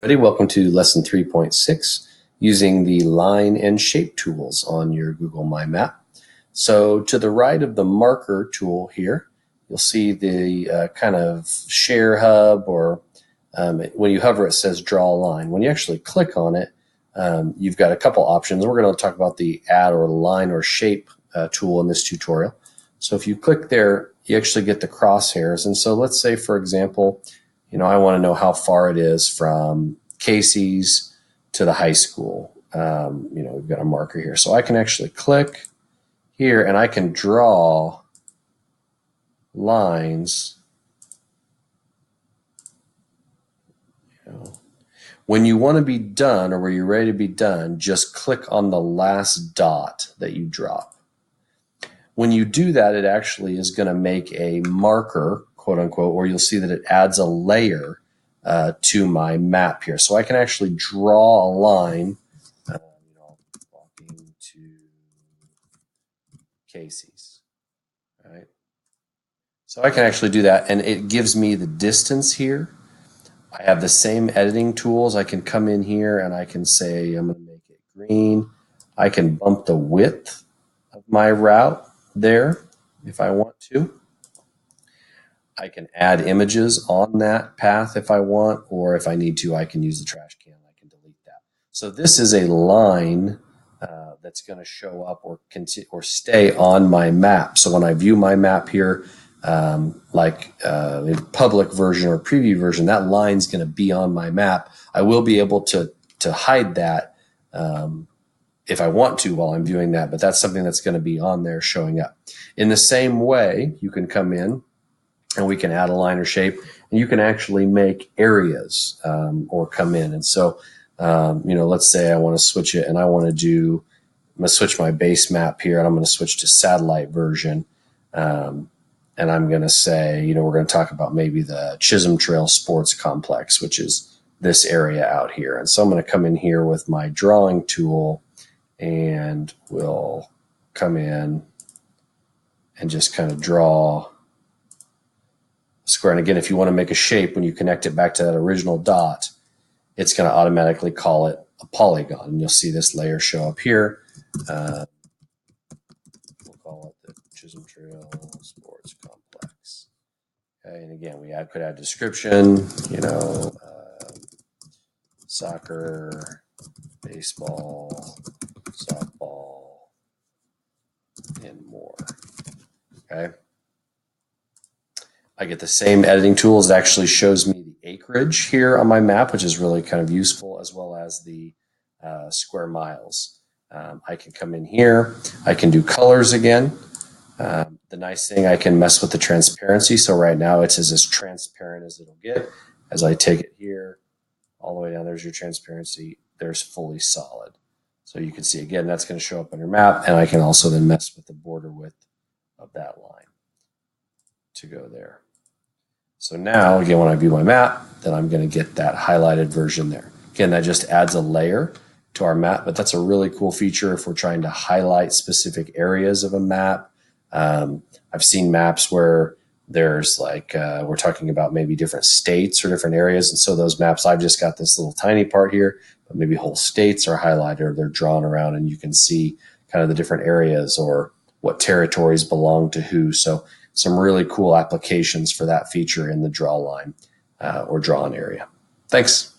Everybody, welcome to lesson 3.6, using the line and shape tools on your Google My Map. So to the right of the marker tool here, you'll see the kind of share hub, or when you hover it says draw a line. When you actually click on it, you've got a couple options. We're going to talk about the add or line or shape tool in this tutorial. So if you click there, you actually get the crosshairs. And so let's say, for example, I want to know how far it is from Casey's to the high school. We've got a marker here. So I can actually click here and I can draw lines. When you want to be done, or where you're ready to be done, just click on the last dot that you drop. When you do that, it actually is going to make a marker, quote unquote, or you'll see that it adds a layer to my map here. So I can actually draw a line, walking to Casey's, right? So I can actually do that, and it gives me the distance here. I have the same editing tools. I can come in here and I can say I'm going to make it green. I can bump the width of my route there if I want to. I can add images on that path if I want, or if I need to, I can use the trash can. I can delete that. So this is a line that's going to show up or stay on my map. So when I view my map here, in public version or preview version, that line's going to be on my map. I will be able to hide that if I want to while I'm viewing that, but that's something that's going to be on there showing up. In the same way, you can come in and we can add a line or shape, and you can actually make areas or come in. And so, let's say I want to switch it and I'm going to switch my base map here, and I'm going to switch to satellite version. And I'm going to say, we're going to talk about maybe the Chisholm Trail Sports Complex, which is this area out here. And so I'm going to come in here with my drawing tool, and we'll come in and just kind of draw a square. And again, if you want to make a shape, when you connect it back to that original dot, it's going to automatically call it a polygon. And you'll see this layer show up here. We'll call it the Chisholm Trail Sports Complex. Okay, and again, we could add description, soccer, baseball, softball, and more. Okay. I get the same editing tools. It actually shows me the acreage here on my map, which is really kind of useful, as well as the square miles. I can come in here. I can do colors again. The nice thing, I can mess with the transparency. So right now it's as transparent as it'll get. As I take it here, all the way down, there's your transparency. There's fully solid. So you can see, again, that's going to show up on your map. And I can also then mess with the border width of that line to go there. So now, again, when I view my map, then I'm going to get that highlighted version there. Again, that just adds a layer to our map, but that's a really cool feature if we're trying to highlight specific areas of a map. I've seen maps where there's we're talking about maybe different states or different areas. And so those maps, I've just got this little tiny part here, but maybe whole states are highlighted or they're drawn around, and you can see kind of the different areas or what territories belong to who. So some really cool applications for that feature in the draw line or drawn area. Thanks.